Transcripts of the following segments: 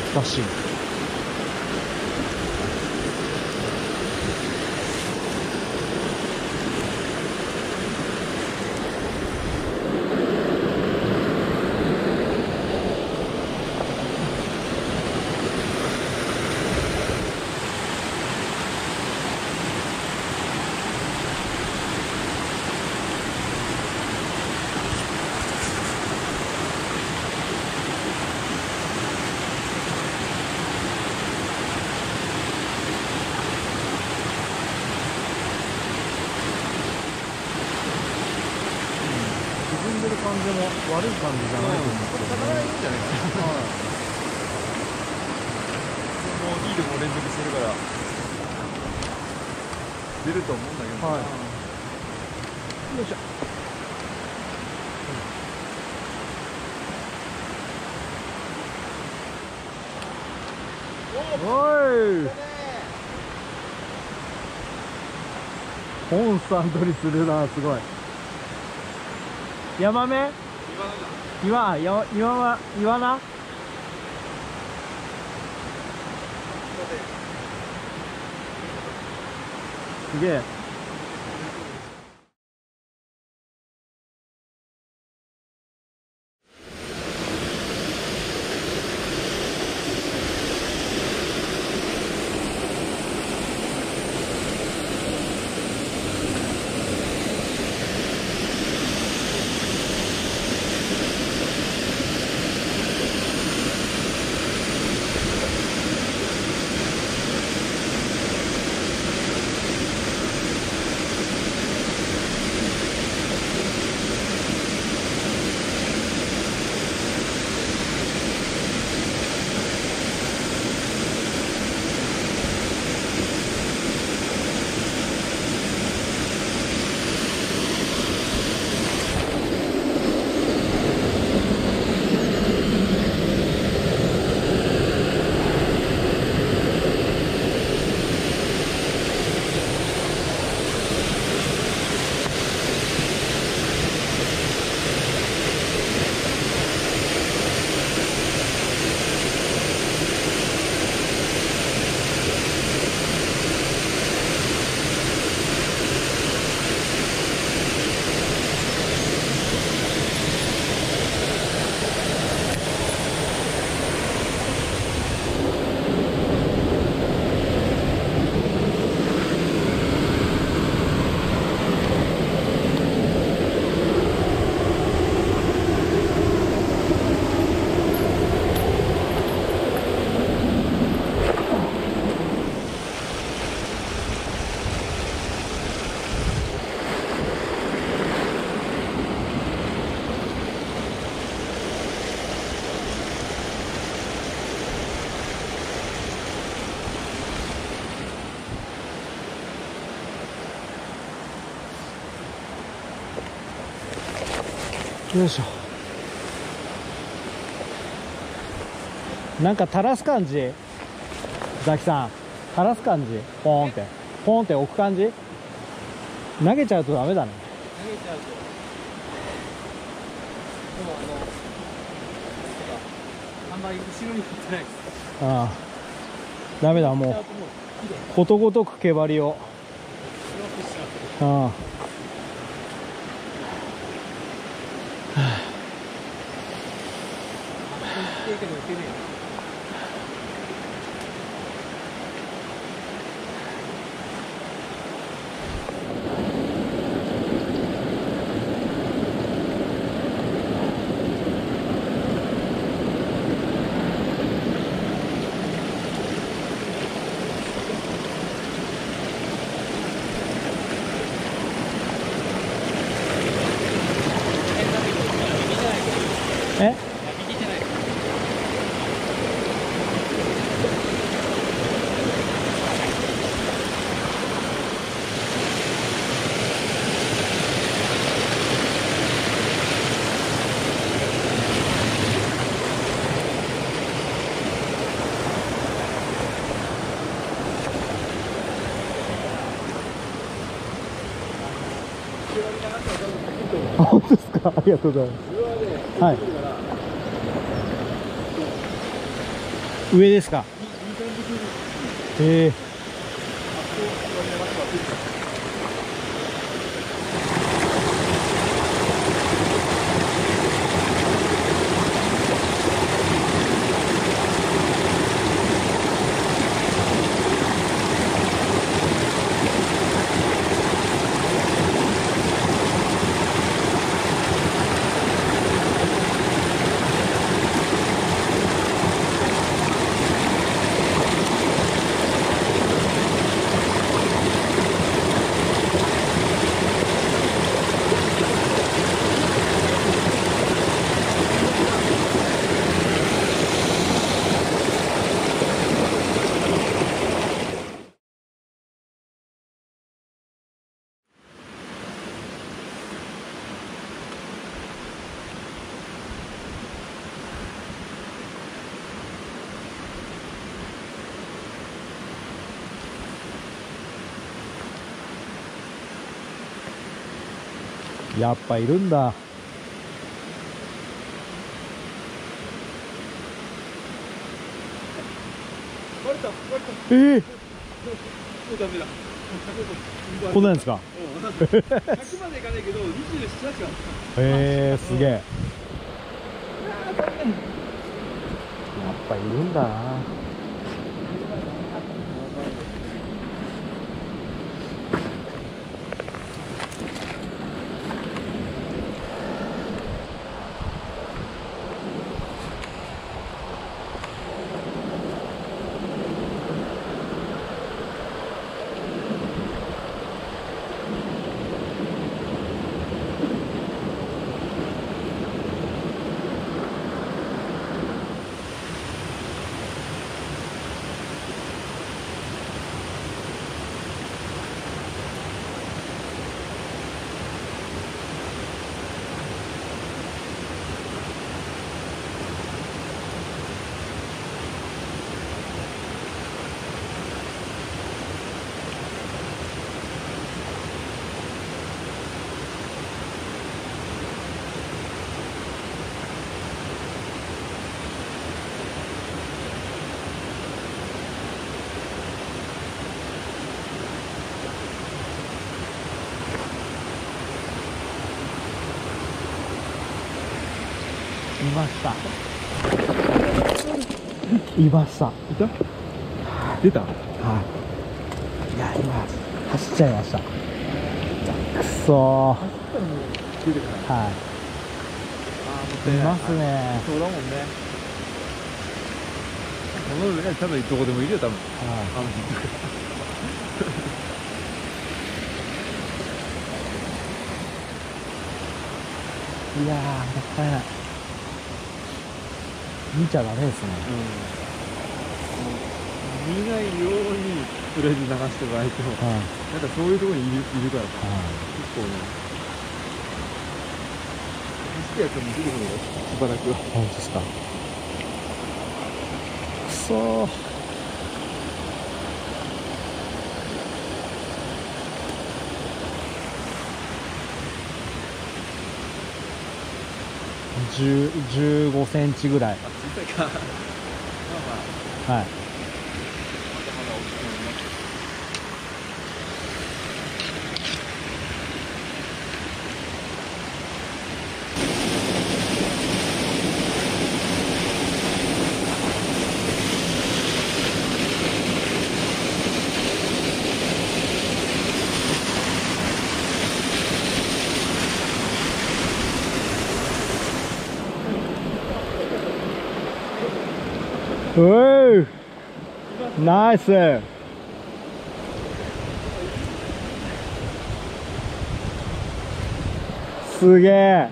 懐かしい。沈んでる感じも悪い感じじゃないと思う。これ魚がいいんじゃないかな。もうリードも連続してるから出ると思うんだけど。はい。よいしょ。おい。コンスタントにするな、すごい。ヤマメ？イワナ？すげえ。よいしょ。なんか垂らす感じ、ザキさん、垂らす感じ、ポーンってポーンって置く感じ。投げちゃうとダメだね。投げちゃうとでもあんまり後ろに振ってないです。ああ、ダメだ、もうことごとく毛張りを。ああ、え？本当ですか？ありがとうございます。はい。上ですか。ええ。やっぱいるんだ。ええ。もうダメだ。こんなんですか。100までいかないけど、27しか。へえ、すげえ。やっぱいるんだな。いました。いました。いた？出た？はい。いや、今走っちゃいました。くそー。出てから。はい。いますね。そうだもんね。この上ね、多分どこでもいるよ、多分。はい。あの辺とか。いやー、もったいない。見ちゃダメですね。見ないようにとりあえず流してもらえても、はい。なんかそういうところにいるからさ、はい。結構ね、走ってやつも出てくるよ、しばらくは。本当ですか。くそー。15センチぐらい。あ、小さいか。まあまあ、はい。まだまだ大きくなります。うー、ナイス。すげえ。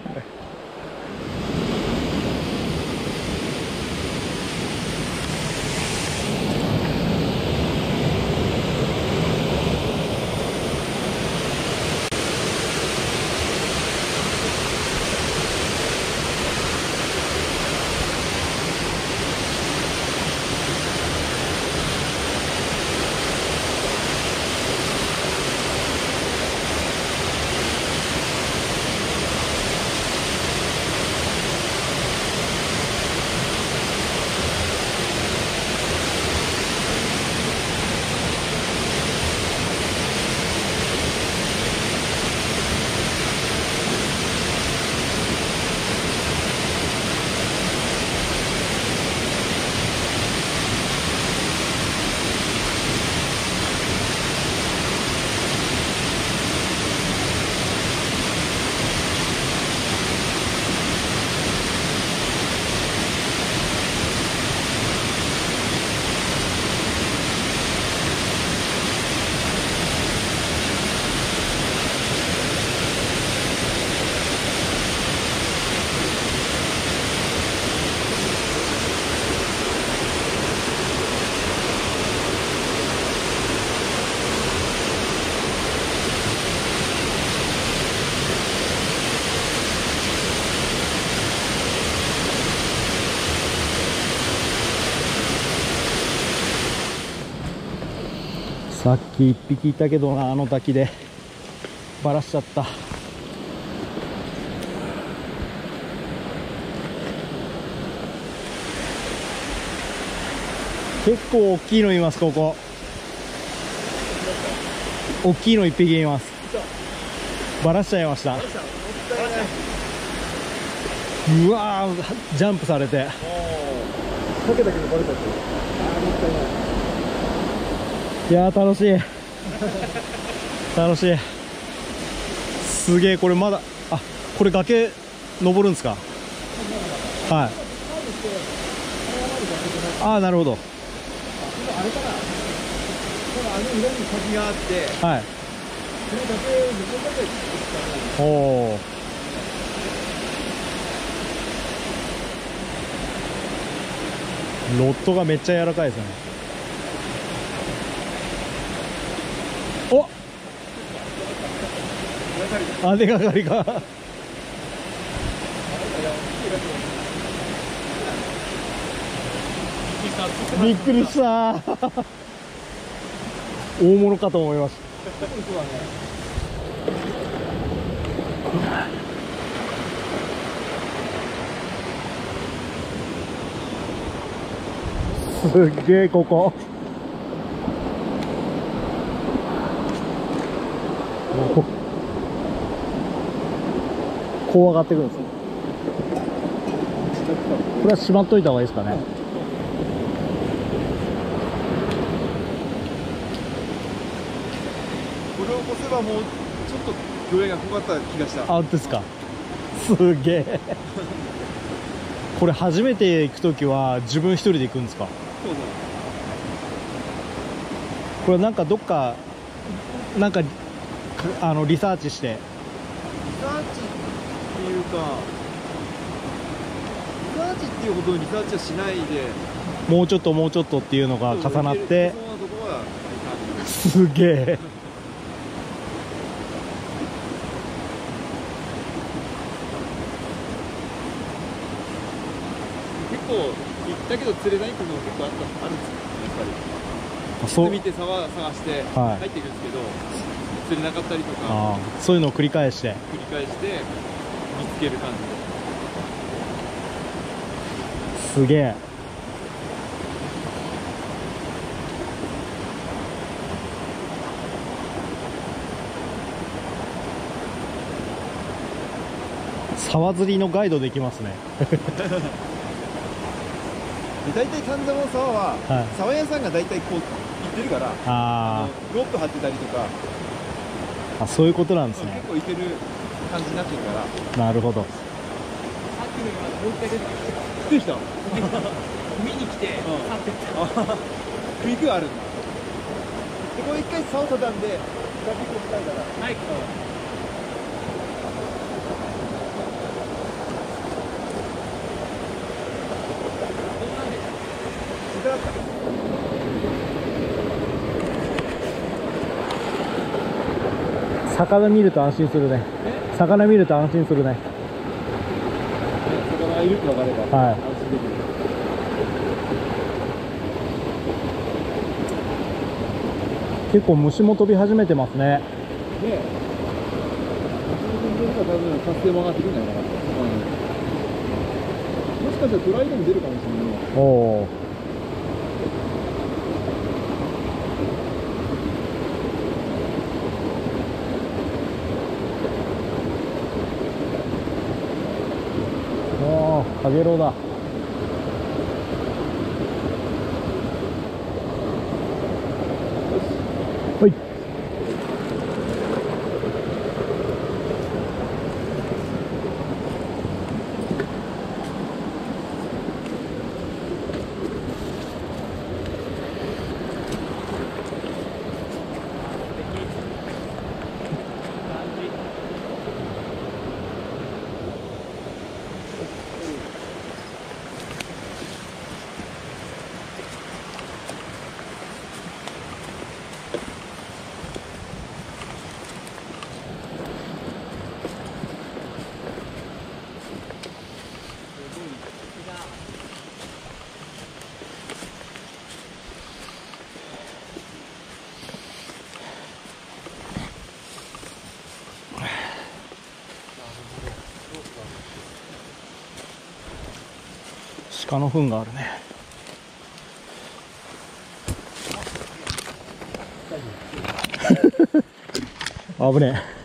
さっき1匹いたけどな、あの滝でバラしちゃった。結構大きいのいます。ここ大きいの1匹います。バラしちゃいました。うわー、ジャンプされて。かけたけどバレちゃってる。もったいない。いやー、楽しい楽しい。すげえ。これまだ、あ、これ崖登るんですか？はい。ああ、なるほど。あれかな、あの裏に滝があって、はい。その崖を登ったらいいですかね。おお。ロッドがめっちゃ柔らかいですね。お、あ、出がかりがびっくりした大物かと思いました。すっげえ、こここう上がってくるんです。これはしまっといた方がいいですかね。これを越せばもうちょっと魚影が濃かった気がした。あ、ですか。すげえこれ初めて行くときは自分一人で行くんですか？そうそう。これなんかどっかなんかリサーチして。リサーチっていうか、リサーチっていうほどリサーチはしないで、もうちょっともうちょっとっていうのが重なって。そうなとこはすげえ結構行ったけど釣れないっていうのも結構あるんですよ、やっぱり。そう見て沢探してはい入っていくんですけど、釣れなかったりとかあー、そういうのを繰り返して繰り返して見つける感じで。すげえ。沢釣りのガイドできますねで大体丹沢の沢は、はい、沢屋さんが大体こう行ってるから、あロープ張ってたりとか、あ、そういうことなんですね。結構行ける感じになってるから。なるほど。さっきのもう一回出てきた。見に来て、去ってった。クイックがあるんだ。で、これ一回竿畳んで、崖こしたいから。はい。魚見ると安心するね。魚見ると安心するね。魚がいるって分かれば、はい、安心できる。結構虫も飛び始めてますね。ねえ。多分活性も上がってくるんじゃないかな。もしかしたらトライでも出るかもしれない。おお。カゲロウだ。はい。鹿の糞があるね。危ねえ。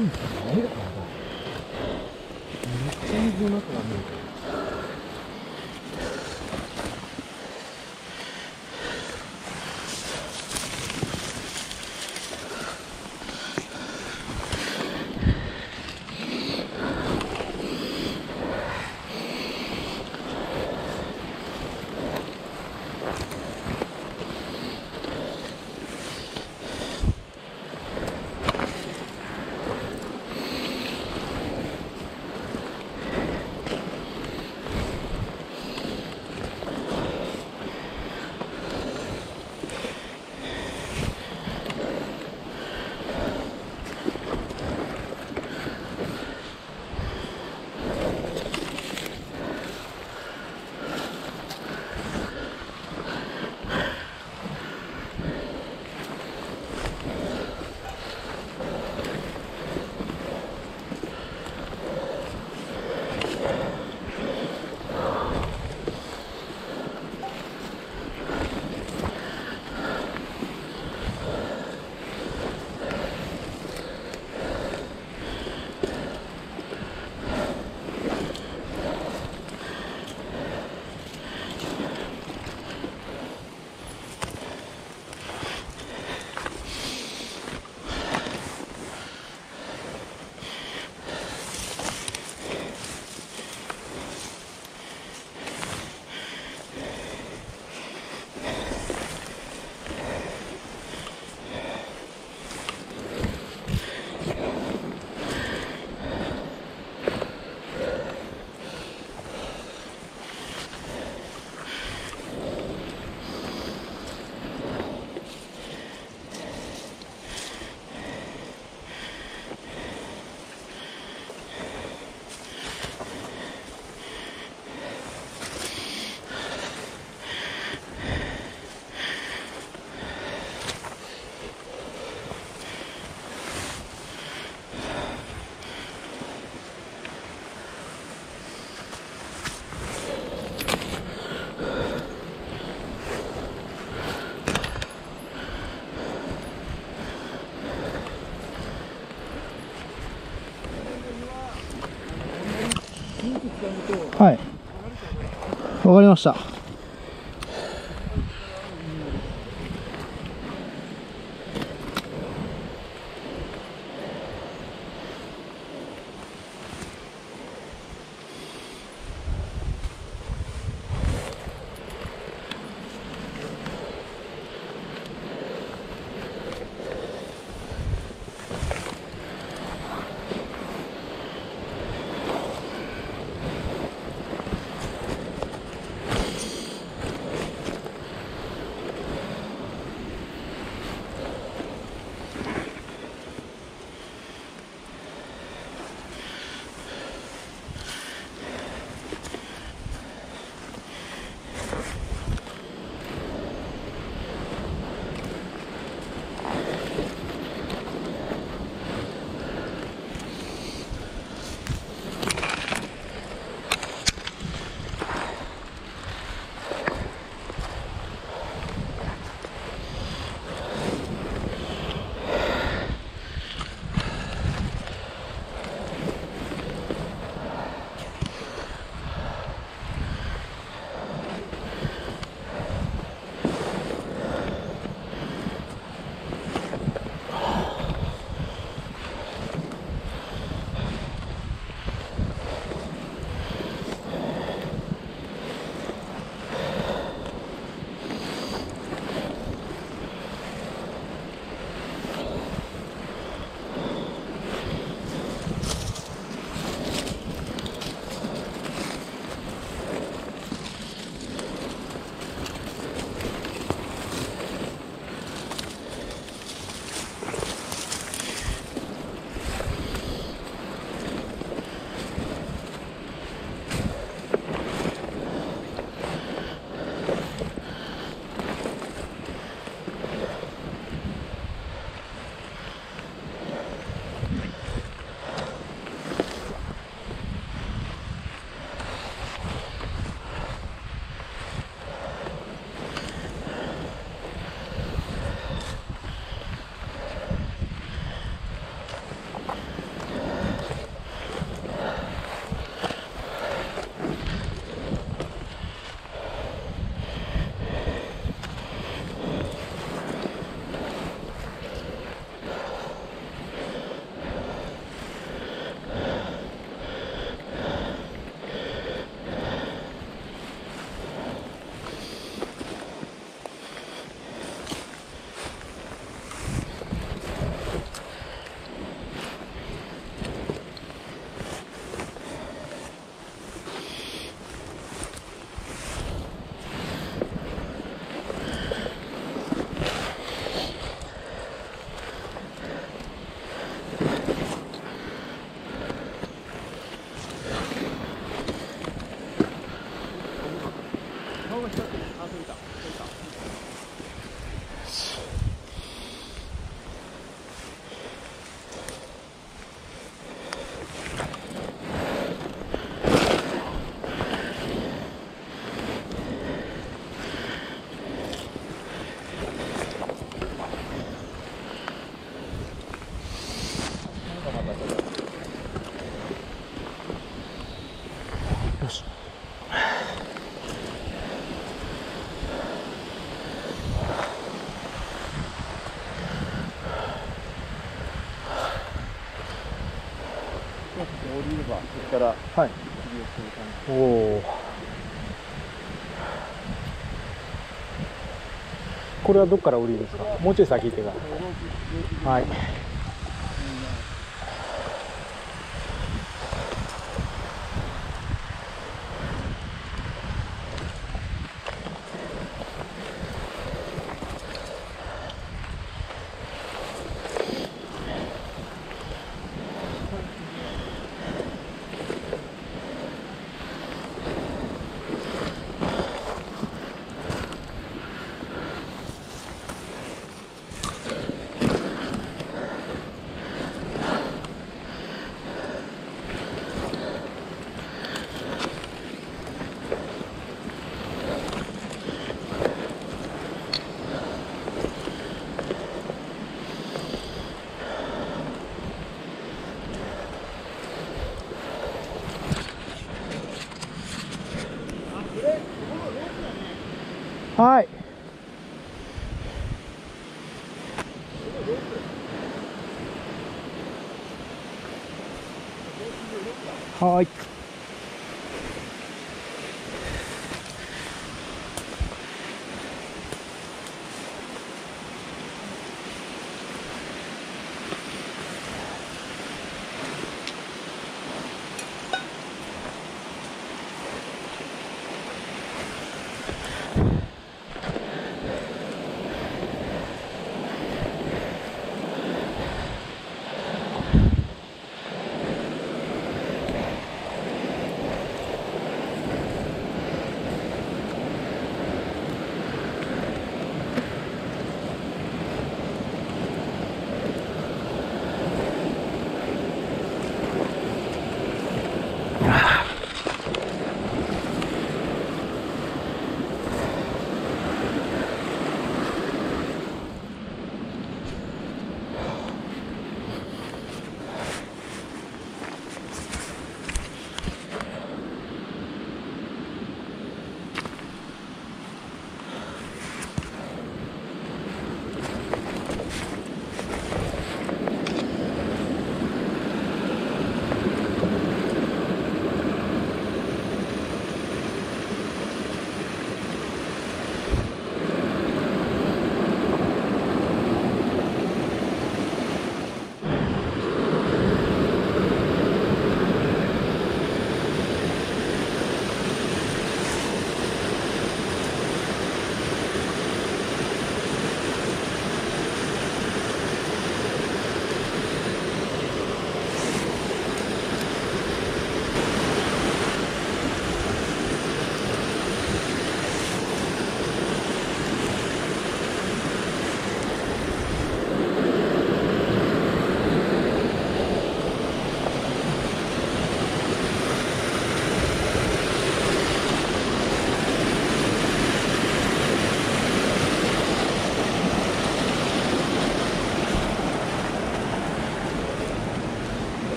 めっちゃ水の中が見えてる。はい、わかりました。顔が光ってる。あ、取れた。取れた。よし。降りれば、そこからはい。釣りをする感じ。おお。これはどっから降りるんですか。もうちょい先行ってから。はい。はい。はい。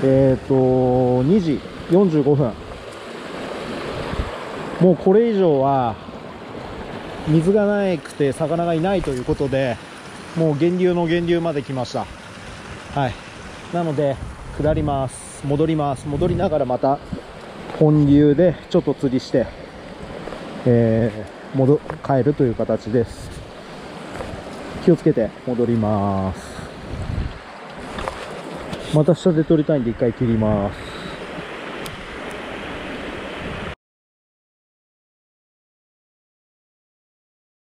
2時45分。もうこれ以上は水がなくて魚がいないということで、もう源流の源流まで来ました。はい。なので下ります。戻ります。戻りながらまた本流でちょっと釣りして、帰るという形です。気をつけて戻ります。また下で取りたいんで一回切ります。